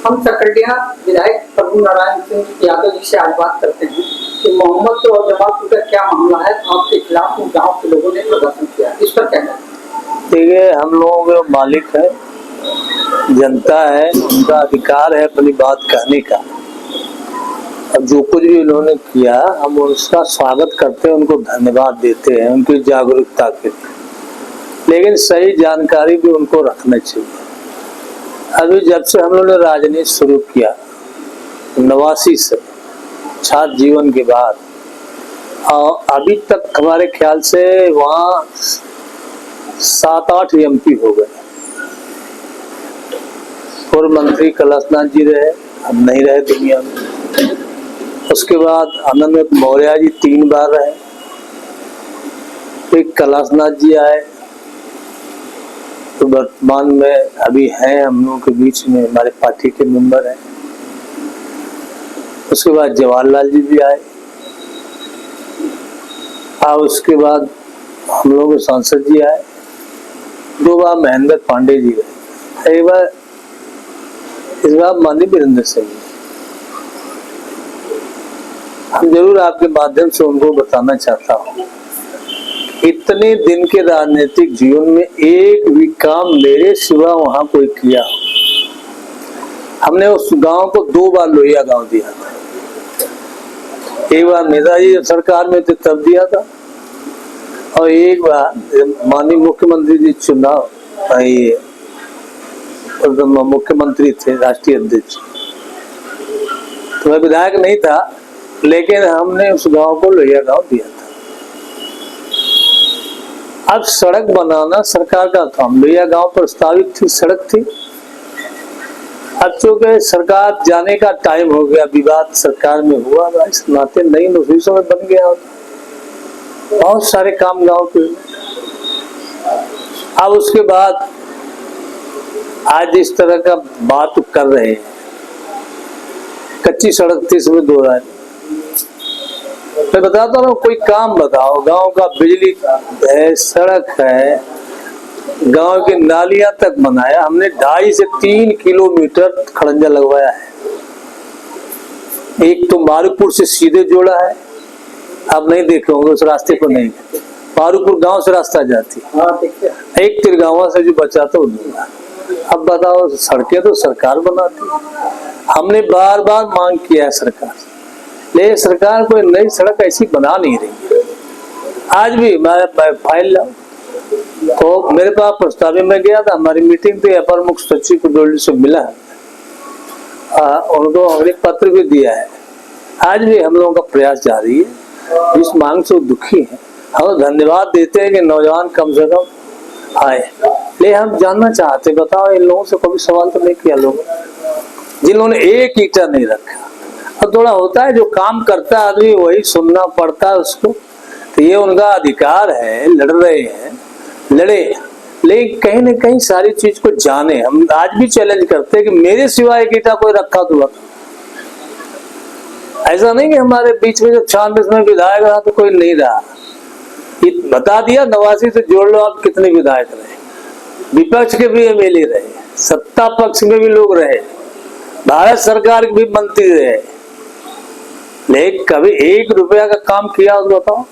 हम सकरडिया विधायक प्रभु नारायण सिंह यादव जी से आज बात करते हैं कि मोहम्मद और जमात का क्या मामला है। आपके खिलाफ गांव के लोगों ने प्रदर्शन किया, इस पर क्या कहना है? देखिए, हम लोगों का मालिक है, जनता है, उनका अधिकार है अपनी बात कहने का। अब जो कुछ भी उन्होंने किया हम उसका स्वागत करते हैं, उनको धन्यवाद देते हैं उनकी जागरूकता के लिए, लेकिन सही जानकारी भी उनको रखना चाहिए। अभी जब से हम लोगों ने राजनीति शुरू किया 89 से छात्र जीवन के बाद, और अभी तक हमारे ख्याल से वहाँ 7-8 एमपी हो गए। पूर्व मंत्री कैलाशनाथ जी रहे, अब नहीं रहे दुनिया में। उसके बाद आनंद मौर्य जी 3 बार रहे, फिर कैलाशनाथ जी आए, तो वर्तमान में अभी हैं हम लोगों के बीच में, हमारे पार्टी के मेंबर हैं। उसके बाद जवाहरलाल जी भी आए, और उसके बाद हम लोग के सांसद जी आए, 2 बार महेंद्र पांडे जी आए, एक बार इस बार माननीय वीरेंद्र सिंह। हम जरूर आपके माध्यम से उनको बताना चाहता हूँ, इतने दिन के राजनीतिक जीवन में एक भी काम मेरे सिवा वहां कोई किया। हमने उस गांव को 2 बार लोहिया गांव दिया था, एक बार नेताजी सरकार में थे तब दिया था, और एक बार माननीय मुख्यमंत्री जी चुनाव मुख्यमंत्री थे, राष्ट्रीय अध्यक्ष, तो मैं विधायक नहीं था, लेकिन हमने उस गांव को लोहिया गांव दिया था। अब सड़क बनाना सरकार का काम, लोहिया गांव प्रस्तावित थी, सड़क थी। अब चूंकि सरकार जाने का टाइम हो गया, विवाद सरकार में हुआ, इस नाते नई नफीसों में बन गया। बहुत सारे काम गांव के। अब उसके बाद आज इस तरह का बात कर रहे हैं, कच्ची सड़क थी, इसमें 2 राय। मैं बताता हूँ, कोई काम बताओ, गांव का बिजली है, सड़क है, गांव की नालियां तक बनाया हमने, 2.5 से 3 किलोमीटर खड़ंजा लगवाया है। एक तो मारूपुर से सीधे जोड़ा है, आप नहीं देखे होंगे उस रास्ते को, नहीं, मारूपुर गांव से रास्ता जाती है, एक तिरगावा से जो बचा था उधर। अब बताओ, सड़कें तो सरकार बनाती है, हमने बार बार मांग किया है सरकार, लेकिन सरकार कोई नई सड़क ऐसी बना नहीं रही। आज भी मैं फाइल लाऊं तो मेरे पास प्रस्ताव में गया था, हमारी मीटिंग थी, अपर मुख्य सचिव को डोली से मिला है, उनको हमने पत्र भी दिया है। आज भी हम लोगों का प्रयास जारी है, इस मांग से दुखी है। हम धन्यवाद देते हैं कि नौजवान कम से कम आए, लेकिन हम जानना चाहते, बताओ इन लोगों से कभी सवाल तो नहीं किया लोग, जिन्होंने एक ईंटा नहीं रखा। और थोड़ा होता है, जो काम करता है आदमी वही सुनना पड़ता है उसको, तो ये उनका अधिकार है, लड़ रहे हैं, लड़े, लेकिन कहीं न कहीं सारी चीज को जाने। हम आज भी चैलेंज करते हैं कि मेरे सिवा एक ईंटा कोई रखा तो बता। ऐसा नहीं कि हमारे बीच में जब 96 में विधायक रहा तो कोई नहीं रहा, बता दिया 89 से जोड़ लो आप कितने विधायक रहे, विपक्ष के भी एमएलए रहे, सत्ता पक्ष में भी लोग रहे, भारत सरकार के भी मंत्री रहे, लेकिन कभी 1 रुपया का काम किया तो बताओ।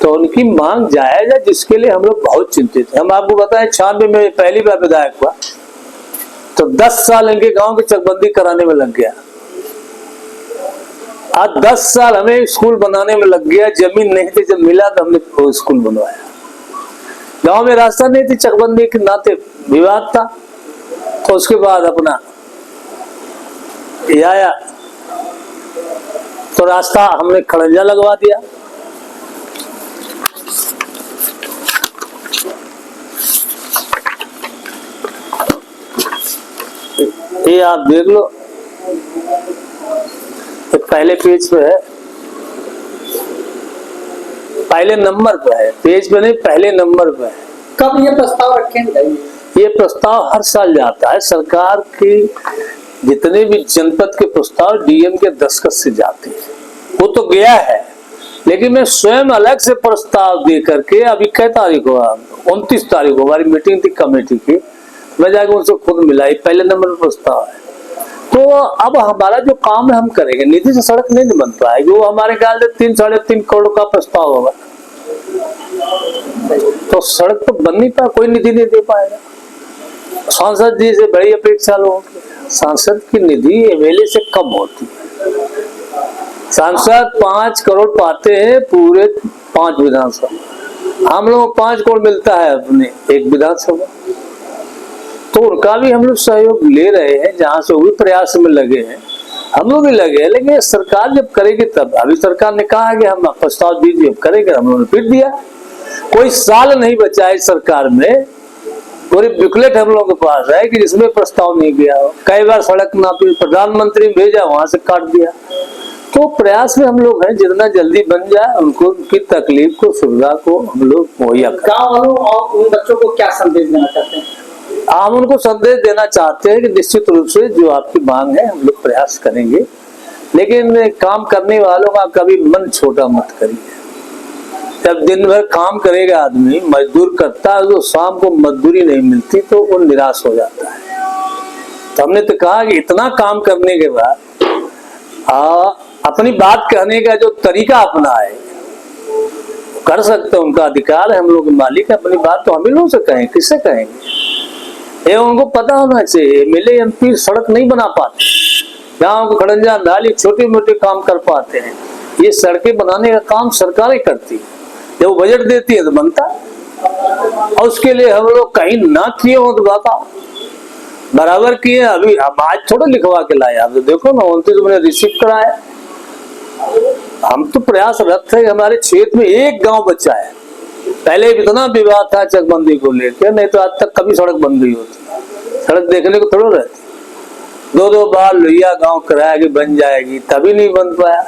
तो उनकी मांग जायज है, जिसके लिए हम लोग बहुत चिंतित हैं। हम आपको बताएं, 96 में पहली बार विधायक हुआ तो 10 साल इनके गांव की चकबंदी कराने में लग गया। आज 10 साल हमें स्कूल बनाने में लग गया, जमीन नहीं थी, जब मिला तो हमने वो स्कूल बनवाया। गांव में रास्ता नहीं थी, चकबंदी के नाते विवाद था, तो उसके बाद अपना आया तो रास्ता हमने खड़ंजा लगवा दिया। ये आप देख लो, तो पहले पेज पे है, पहले नंबर पे है, पेज पे नहीं, पहले नंबर पे है। कब ये प्रस्ताव रखेंगे? ये प्रस्ताव हर साल जाता है, सरकार की जितने भी जनपद के प्रस्ताव डीएम के दस्तखत से जाते हैं, वो तो गया है, लेकिन मैं स्वयं अलग से प्रस्ताव दे करके, अभी क्या तारीख हुआ, 29 तारीख को हमारी मीटिंग थी कमेटी की, मैं जाके उनसे खुद मिला, ये पहले नंबर पर प्रस्ताव है। तो अब हमारा जो काम है हम करेंगे, निधि से सड़क नहीं बन पाएगी। वो हमारे ख्याल से 3-3.5 करोड़ का प्रस्ताव होगा, तो सड़क तो बन नहीं पाए, कोई निधि नहीं दे पाएगा। सांसद जी से बड़ी अपेक्षा लोगों की, सांसद की निधि एमएलए से कम होती है। सांसद 5 करोड़ पाते हैं पूरे 5 विधानसभा, हम लोग 5 करोड़ मिलता है अपने एक विधानसभा। तो उनका भी हम लोग सहयोग ले रहे हैं, जहां से वो भी प्रयास में लगे हैं, हम लोग भी लगे हैं। लेकिन सरकार जब करेगी तब, अभी सरकार ने कहा है कि हम प्रस्ताव दीजिए, अब करेंगे, हम लोगों ने फिर दिया। कोई साल नहीं बचा है सरकार में, पूरी बुकलेट हम लोगों के पास है कि जिसमें प्रस्ताव नहीं गया हो। कई बार सड़क नापी, प्रधानमंत्री भेजा, वहां से काट दिया। तो प्रयास में हम लोग हैं, जितना जल्दी बन जाए उनको, उनकी तकलीफ को, सुविधा को हम लोग मुहैया करें। गाँव वालों और उन बच्चों को क्या संदेश देना चाहते हैं? हम उनको संदेश देना चाहते हैं कि निश्चित रूप से जो आपकी मांग है हम लोग प्रयास करेंगे, लेकिन काम करने वालों का कभी मन छोटा मत करिए। जब दिन भर काम करेगा आदमी, मजदूर करता है, तो शाम को मजदूरी नहीं मिलती तो वो निराश हो जाता है। तो हमने तो कहा कि इतना काम करने के बाद अपनी बात कहने का जो तरीका अपना है कर सकते हैं, उनका अधिकार है, हम लोग मालिक है। अपनी बात तो हम ही लोग से कहें, किससे कहेंगे? ये उनको पता होना चाहिए। एमएलए एमपी सड़क नहीं बना पाते, गाँव को खड़ंजा नाली छोटे मोटे काम कर पाते हैं। ये सड़कें बनाने का काम सरकारें करती है, जब वो बजट देती है तो बनता है। और उसके लिए हम लोग कहीं ना किए हो तो बताओ, बराबर किए। अभी अब आज थोड़ा लिखवा के लाए, आप तो देखो ना, 29 मैंने रिसीव कराया। हम तो प्रयासरत थे, हमारे क्षेत्र में एक गांव बचा है। पहले इतना विवाद था चकबंदी को लेकर, नहीं तो आज तक कभी सड़क बन गई होती। सड़क देखने को थोड़ा रहती, 2-2 बार लोहिया गांव कराया कि बन जाएगी, तभी नहीं बन पाया।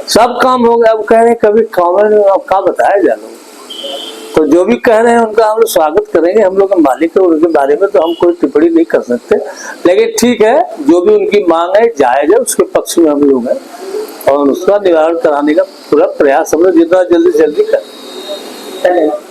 सब काम हो गया, अब कह रहे कभी काम का बताया जा लो। तो जो भी कह रहे हैं उनका हम लोग स्वागत करेंगे, हम लोग मालिक है, उनके बारे में तो हम कोई टिप्पणी नहीं कर सकते। लेकिन ठीक है, जो भी उनकी मांग है जायज है, उसके पक्ष में हम लोग हैं और उसका निवारण कराने का पूरा प्रयास हम लोग जितना जल्दी से जल्दी करें। धन्यवाद।